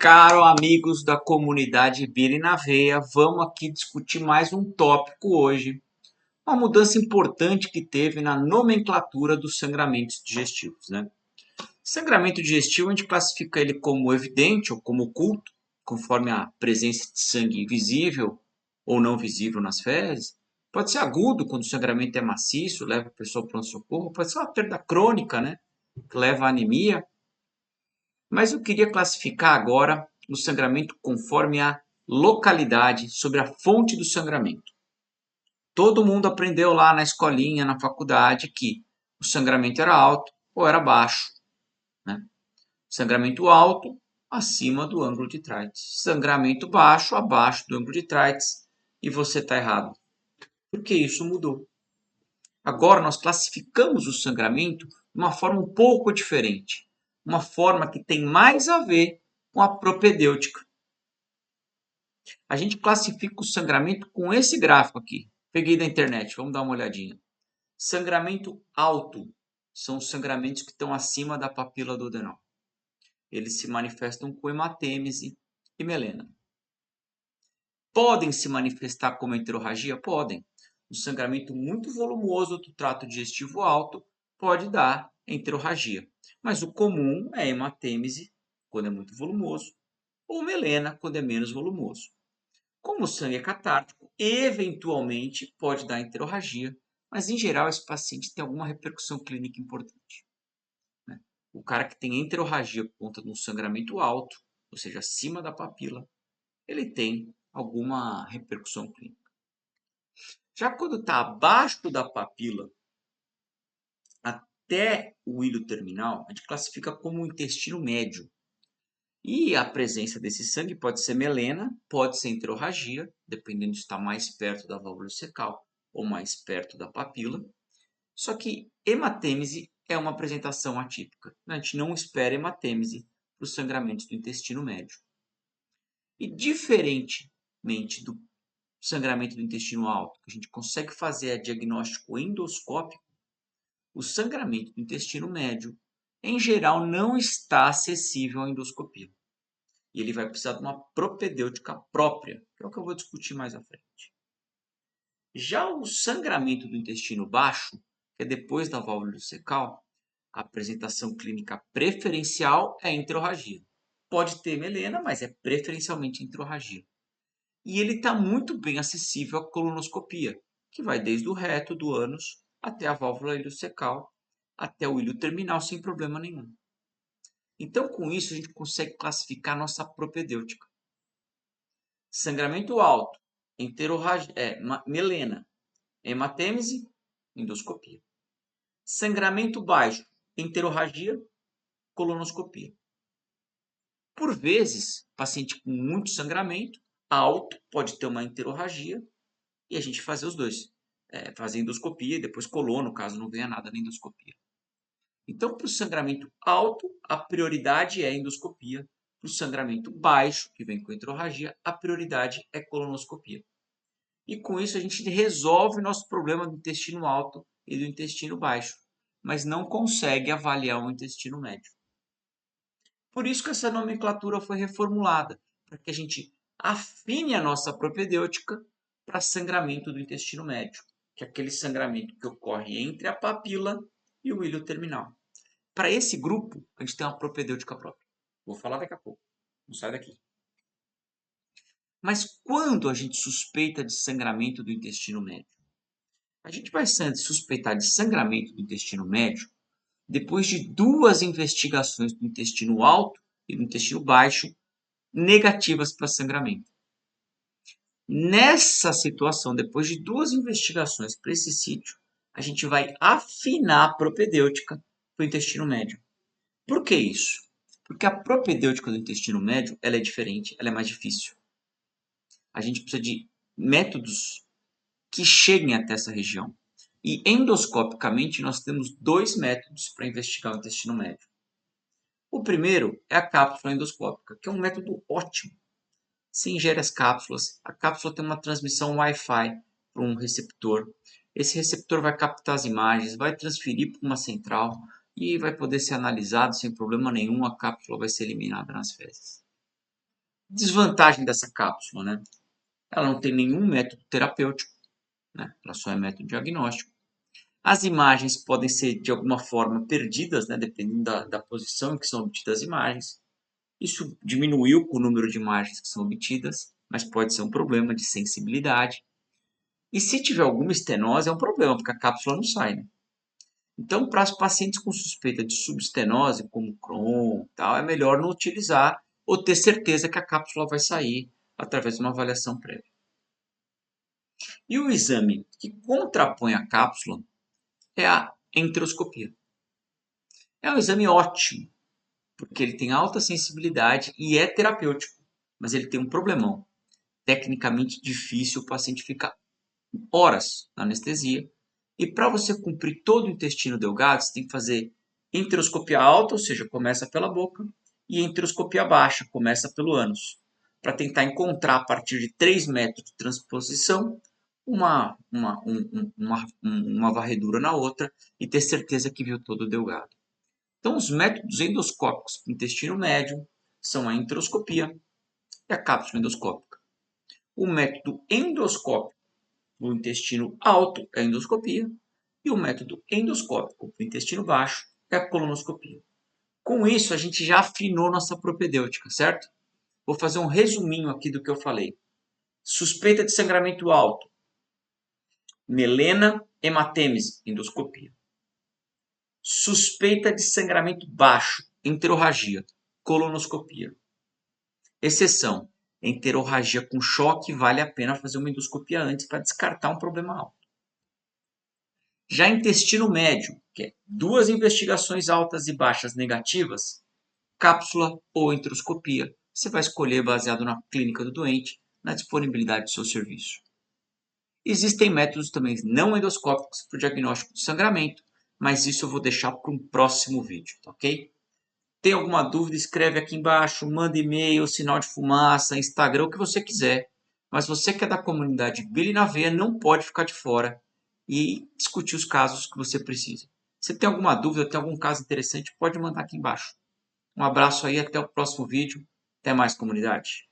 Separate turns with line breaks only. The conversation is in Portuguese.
Caro amigos da comunidade Bile na Veia, vamos aqui discutir mais um tópico hoje. Uma mudança importante que teve na nomenclatura dos sangramentos digestivos, né? Sangramento digestivo a gente classifica ele como evidente ou como oculto, conforme a presença de sangue visível ou não visível nas fezes. Pode ser agudo, quando o sangramento é maciço, leva a pessoa para o pronto-socorro. Pode ser uma perda crônica, né? Que leva à anemia. Mas eu queria classificar agora o sangramento conforme a localidade, sobre a fonte do sangramento. Todo mundo aprendeu lá na escolinha, na faculdade, que o sangramento era alto ou era baixo, né? Sangramento alto, acima do ângulo de Treitz. Sangramento baixo, abaixo do ângulo de Treitz. E você está errado. Porque isso mudou. Agora nós classificamos o sangramento de uma forma um pouco diferente. Uma forma que tem mais a ver com a propedêutica. A gente classifica o sangramento com esse gráfico aqui. Peguei da internet, vamos dar uma olhadinha. Sangramento alto são os sangramentos que estão acima da papila duodenal. Eles se manifestam com hematêmese e melena. Podem se manifestar como enterorragia? Podem. Um sangramento muito volumoso do trato digestivo alto pode dar enterorragia. Mas o comum é hematêmese, quando é muito volumoso, ou melena, quando é menos volumoso. Como o sangue é catártico, eventualmente pode dar enterorragia, mas em geral esse paciente tem alguma repercussão clínica importante, né? O cara que tem enterorragia por conta de um sangramento alto, ou seja, acima da papila, ele tem alguma repercussão clínica. Já quando está abaixo da papila, até o hilo terminal, a gente classifica como intestino médio. E a presença desse sangue pode ser melena, pode ser enterorragia, dependendo de estar mais perto da válvula cecal ou mais perto da papila. Só que hematêmese é uma apresentação atípica. A gente não espera hematêmese para os sangramentos do intestino médio. E diferentemente do sangramento do intestino alto, que a gente consegue fazer diagnóstico endoscópico, o sangramento do intestino médio, em geral, não está acessível à endoscopia. E ele vai precisar de uma propedêutica própria, que é o que eu vou discutir mais à frente. Já o sangramento do intestino baixo, que é depois da válvula ileocecal, a apresentação clínica preferencial é enterorragia. Pode ter melena, mas é preferencialmente enterorragia. E ele está muito bem acessível à colonoscopia, que vai desde o reto do ânus até a válvula ileocecal, até o hilo terminal sem problema nenhum. Então, com isso, a gente consegue classificar a nossa propedêutica. Sangramento alto, melena, hematêmese, endoscopia. Sangramento baixo, enterorragia, colonoscopia. Por vezes, paciente com muito sangramento, alto, pode ter uma enterorragia e a gente fazer os dois. Fazer endoscopia e depois colono, caso não venha nada na endoscopia. Então, para o sangramento alto, a prioridade é endoscopia. Para o sangramento baixo, que vem com enterorragia, a prioridade é colonoscopia. E com isso a gente resolve o nosso problema do intestino alto e do intestino baixo, mas não consegue avaliar o intestino médio. Por isso que essa nomenclatura foi reformulada, para que a gente afine a nossa propedêutica para sangramento do intestino médio, que é aquele sangramento que ocorre entre a papila e o hilo terminal. Para esse grupo, a gente tem uma propedêutica própria. Vou falar daqui a pouco. Não sai daqui. Mas quando a gente suspeita de sangramento do intestino médio? A gente vai suspeitar de sangramento do intestino médio depois de duas investigações do intestino alto e do intestino baixo negativas para sangramento. Nessa situação, depois de duas investigações para esse sítio, a gente vai afinar a propedêutica para o intestino médio. Por que isso? Porque a propedêutica do intestino médio ela é diferente, ela é mais difícil. A gente precisa de métodos que cheguem até essa região. E endoscopicamente nós temos dois métodos para investigar o intestino médio. O primeiro é a cápsula endoscópica, que é um método ótimo. Você ingere as cápsulas, a cápsula tem uma transmissão Wi-Fi para um receptor. Esse receptor vai captar as imagens, vai transferir para uma central e vai poder ser analisado sem problema nenhum, a cápsula vai ser eliminada nas fezes. Desvantagem dessa cápsula, né? Ela não tem nenhum método terapêutico, né? Ela só é método diagnóstico. As imagens podem ser, de alguma forma, perdidas, né? Dependendo da posição em que são obtidas as imagens. Isso diminuiu com o número de imagens que são obtidas, mas pode ser um problema de sensibilidade. E se tiver alguma estenose, é um problema, porque a cápsula não sai, né? Então, para os pacientes com suspeita de subestenose, como Crohn, tal, é melhor não utilizar ou ter certeza que a cápsula vai sair através de uma avaliação prévia. E o exame que contrapõe a cápsula é a enteroscopia. É um exame ótimo, porque ele tem alta sensibilidade e é terapêutico, mas ele tem um problemão. Tecnicamente difícil, o paciente fica horas na anestesia. E para você cumprir todo o intestino delgado, você tem que fazer enteroscopia alta, ou seja, começa pela boca, e enteroscopia baixa, começa pelo ânus, para tentar encontrar a partir de 3 metros de transposição uma varredura na outra e ter certeza que viu todo o delgado. Então, os métodos endoscópicos para o intestino médio são a enteroscopia e a cápsula endoscópica. O método endoscópico do intestino alto é a endoscopia e o método endoscópico do intestino baixo é a colonoscopia. Com isso, a gente já afinou nossa propedêutica, certo? Vou fazer um resuminho aqui do que eu falei. Suspeita de sangramento alto, melena, hematêmese, endoscopia. Suspeita de sangramento baixo, enterorragia, colonoscopia. Exceção, enterorragia com choque, vale a pena fazer uma endoscopia antes para descartar um problema alto. Já intestino médio, que é 2 investigações altas e baixas negativas, cápsula ou enteroscopia. Você vai escolher baseado na clínica do doente, na disponibilidade do seu serviço. Existem métodos também não endoscópicos para o diagnóstico de sangramento, mas isso eu vou deixar para um próximo vídeo, tá ok? Tem alguma dúvida, escreve aqui embaixo, manda e-mail, sinal de fumaça, Instagram, o que você quiser. Mas você que é da comunidade Billy na Veia não pode ficar de fora e discutir os casos que você precisa. Se tem alguma dúvida, tem algum caso interessante, pode mandar aqui embaixo. Um abraço aí, até o próximo vídeo. Até mais, comunidade.